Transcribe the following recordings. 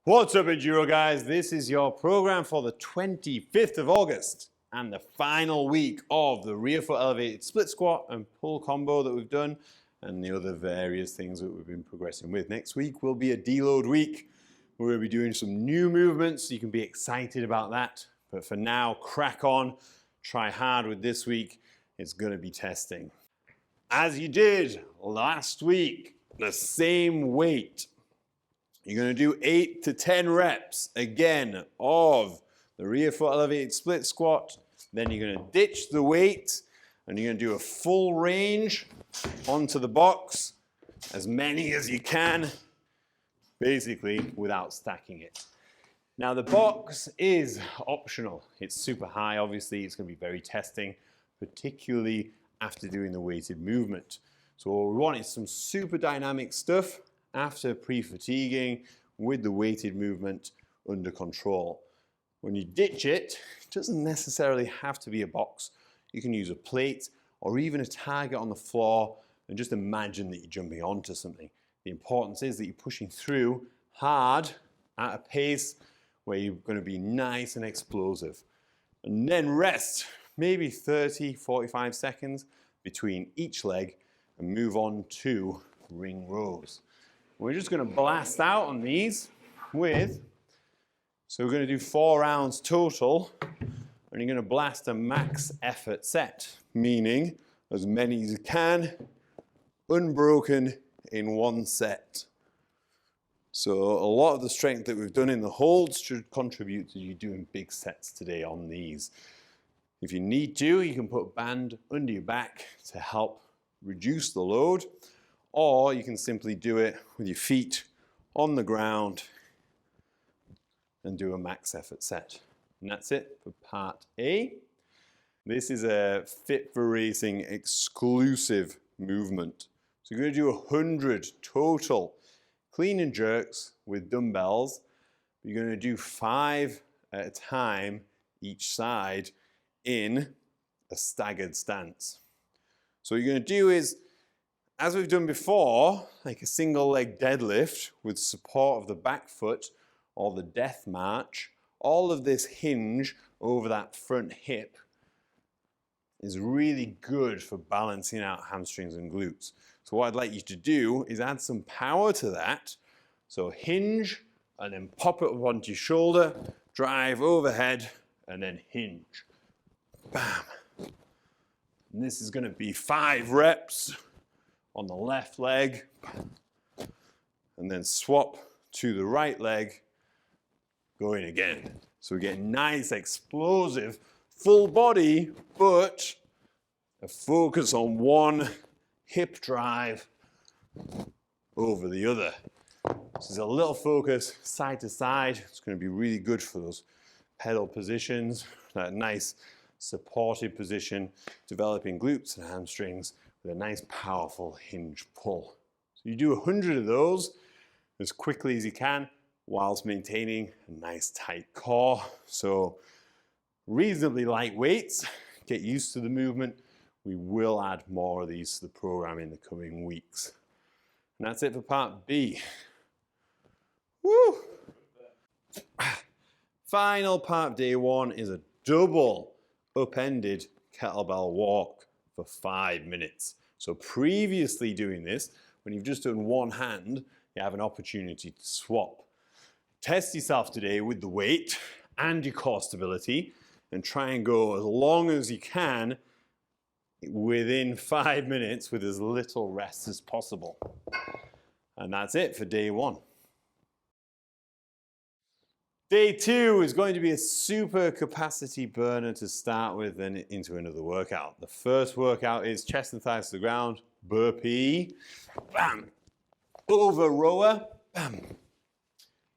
What's up, Enduro guys? This is your program for the 25th of August and the final week of the rear foot elevated split squat and pull combo that we've done and the other various things that we've been progressing with. Next week will be a deload week. We're going to be doing some new movements, so you can be excited about that. But for now, crack on, try hard with this week. It's going to be testing. As you did last week, the same weight. You're going to do 8 to 10 reps again of the rear foot elevated split squat. Then you're going to ditch the weight and you're going to do a full range onto the box, as many as you can, basically without stacking it. Now the box is optional. It's super high, obviously. It's going to be very testing, particularly after doing the weighted movement. So what we want is some super dynamic stuff after pre-fatiguing with the weighted movement under control. When you ditch it, it doesn't necessarily have to be a box. You can use a plate or even a target on the floor and just imagine that you're jumping onto something. The importance is that you're pushing through hard at a pace where you're going to be nice and explosive. And then rest, maybe 30, 45 seconds between each leg and move on to ring rows. We're just going to blast out on these so we're going to do 4 rounds total, and you're going to blast a max effort set, meaning as many as you can, unbroken in one set. So a lot of the strength that we've done in the holds should contribute to you doing big sets today on these. If you need to, you can put a band under your back to help reduce the load, or you can simply do it with your feet on the ground and do a max effort set. And that's it for part A. This is a Fit for Racing exclusive movement. So you're going to do 100 total clean and jerks with dumbbells. You're going to do 5 at a time each side in a staggered stance. So what you're going to do is, as we've done before, like a single leg deadlift with support of the back foot or the death march, all of this hinge over that front hip is really good for balancing out hamstrings and glutes. So what I'd like you to do is add some power to that. So hinge and then pop it up onto your shoulder, drive overhead and then hinge. Bam. And this is going to be 5 reps on the left leg, and then swap to the right leg, going again. So we get nice, explosive, full body, but a focus on one hip drive over the other. This is a little focus side to side. It's going to be really good for those pedal positions, that nice supported position, developing glutes and hamstrings with a nice powerful hinge pull. So you do 100 of those as quickly as you can whilst maintaining a nice tight core. So reasonably light weights, get used to the movement. We will add more of these to the program in the coming weeks. And that's it for part B. Woo! Final part, day 1, is a double upended kettlebell walk for 5 minutes. So previously doing this, when you've just done one hand, you have an opportunity to swap. Test yourself today with the weight and your core stability and try and go as long as you can within 5 minutes with as little rest as possible. And that's it for day 1. Day 2 is going to be a super capacity burner to start with, then into another workout. The first workout is chest and thighs to the ground, burpee, bam, over rower, bam,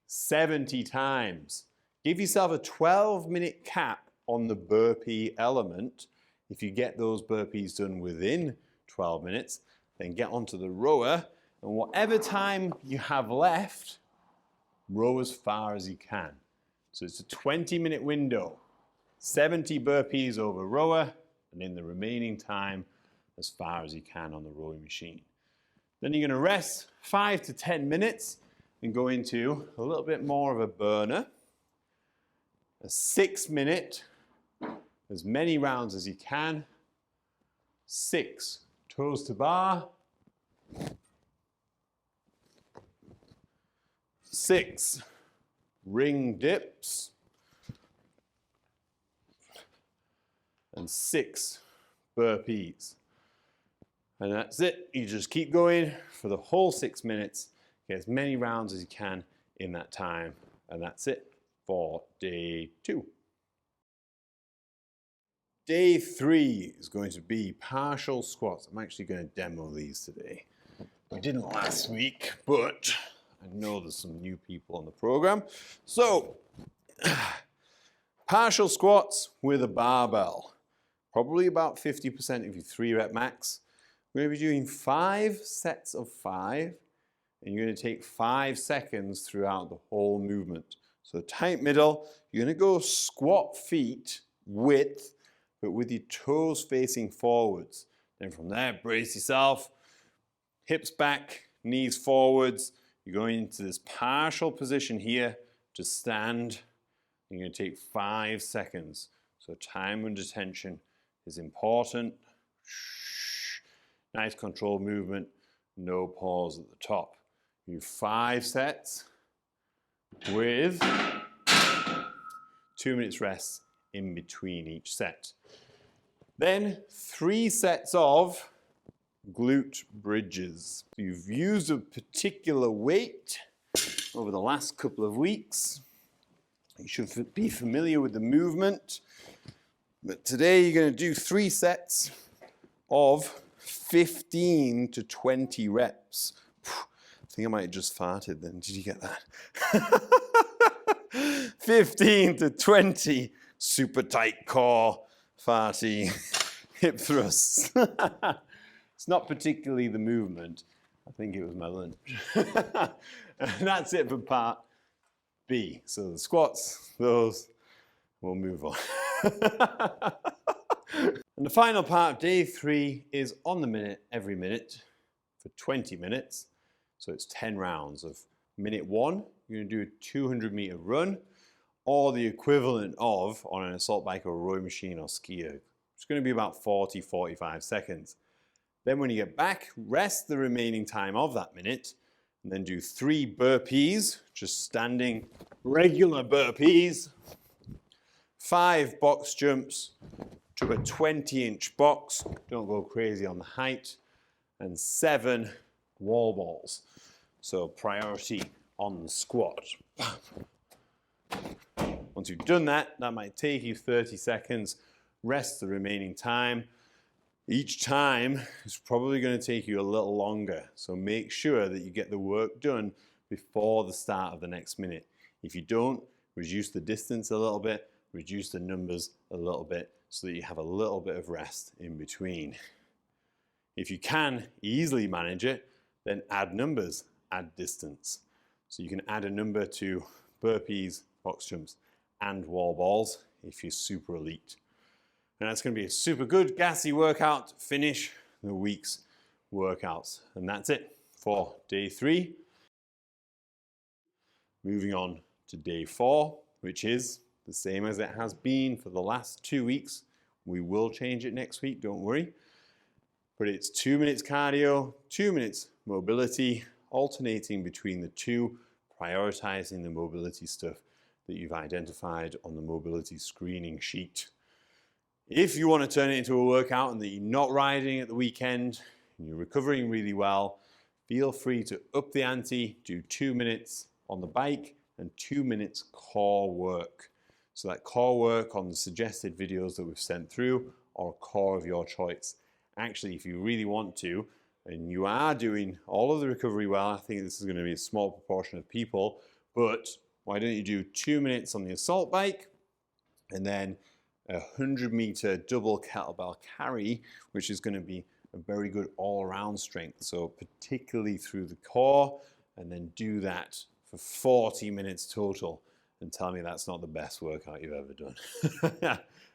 70 times. Give yourself a 12-minute cap on the burpee element. If you get those burpees done within 12 minutes, then get onto the rower, and whatever time you have left, row as far as you can. So it's a 20-minute window, 70 burpees over rower, and in the remaining time, as far as you can on the rowing machine. Then you're going to rest 5 to 10 minutes, and go into a little bit more of a burner. A 6 minute, as many rounds as you can. 6 toes to bar. 6 ring dips. And 6 burpees. And that's it. You just keep going for the whole 6 minutes. Get as many rounds as you can in that time. And that's it for day 2. Day 3 is going to be partial squats. I'm actually going to demo these today. We didn't last week, but I know there's some new people on the program. So, partial squats with a barbell. Probably about 50% of your 3-rep max. We're going to be doing 5 sets of 5, and you're going to take 5 seconds throughout the whole movement. So tight middle, you're going to go squat feet width, but with your toes facing forwards. Then from there, brace yourself, hips back, knees forwards. You're going into this partial position here to stand. You're going to take 5 seconds. So time under tension is important. Nice controlled movement, no pause at the top. You do 5 sets with 2 minutes rest in between each set. Then 3 sets of glute bridges. You've used a particular weight over the last couple of weeks. You should be familiar with the movement. But today you're going to do 3 sets of 15 to 20 reps. I think I might have just farted then. Did you get that? 15 to 20 super tight core, farty hip thrusts. It's not particularly the movement. I think it was my lunch. And that's it for part B. So the squats, those, we'll move on. And the final part of day 3 is on the minute, every minute, for 20 minutes. So it's 10 rounds of minute 1, you're going to do a 200-meter run, or the equivalent of on an assault bike or a rowing machine or skier. It's going to be about 40-45 seconds. Then when you get back, rest the remaining time of that minute, and then do 3 burpees, just standing regular burpees, 5 box jumps to a 20-inch box, don't go crazy on the height, and 7 wall balls. So priority on the squat. Once you've done that, that might take you 30 seconds. Rest the remaining time. Each time is probably going to take you a little longer. So make sure that you get the work done before the start of the next minute. If you don't, reduce the distance a little bit, reduce the numbers a little bit so that you have a little bit of rest in between. If you can easily manage it, then add numbers, add distance. So you can add a number to burpees, box jumps, and wall balls if you're super elite. And that's going to be a super good gassy workout to finish the week's workouts. And that's it for day 3. Moving on to day 4, which is the same as it has been for the last 2 weeks. We will change it next week, don't worry. But it's 2 minutes cardio, 2 minutes mobility, alternating between the two, prioritizing the mobility stuff that you've identified on the mobility screening sheet. If you want to turn it into a workout and that you're not riding at the weekend and you're recovering really well, feel free to up the ante, do 2 minutes on the bike and 2 minutes core work. So that core work on the suggested videos that we've sent through, or core of your choice. Actually, if you really want to, and you are doing all of the recovery well, I think this is going to be a small proportion of people, but why don't you do 2 minutes on the assault bike and then a 100-meter double kettlebell carry, which is going to be a very good all-around strength. So particularly through the core, and then do that for 40 minutes total and tell me that's not the best workout you've ever done.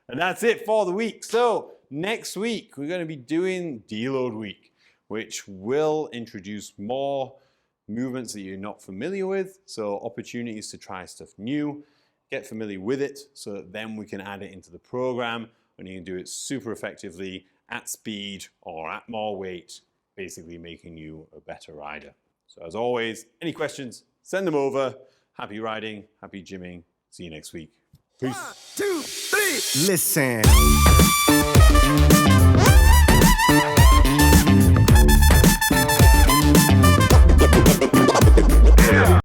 And that's it for the week. So next week, we're going to be doing deload week, which will introduce more movements that you're not familiar with, so opportunities to try stuff new, get familiar with it, so that then we can add it into the program and you can do it super effectively at speed or at more weight, basically making you a better rider. So as always, any questions, send them over. Happy riding, happy gymming. See you next week. Peace. 1, 2, 3. Listen.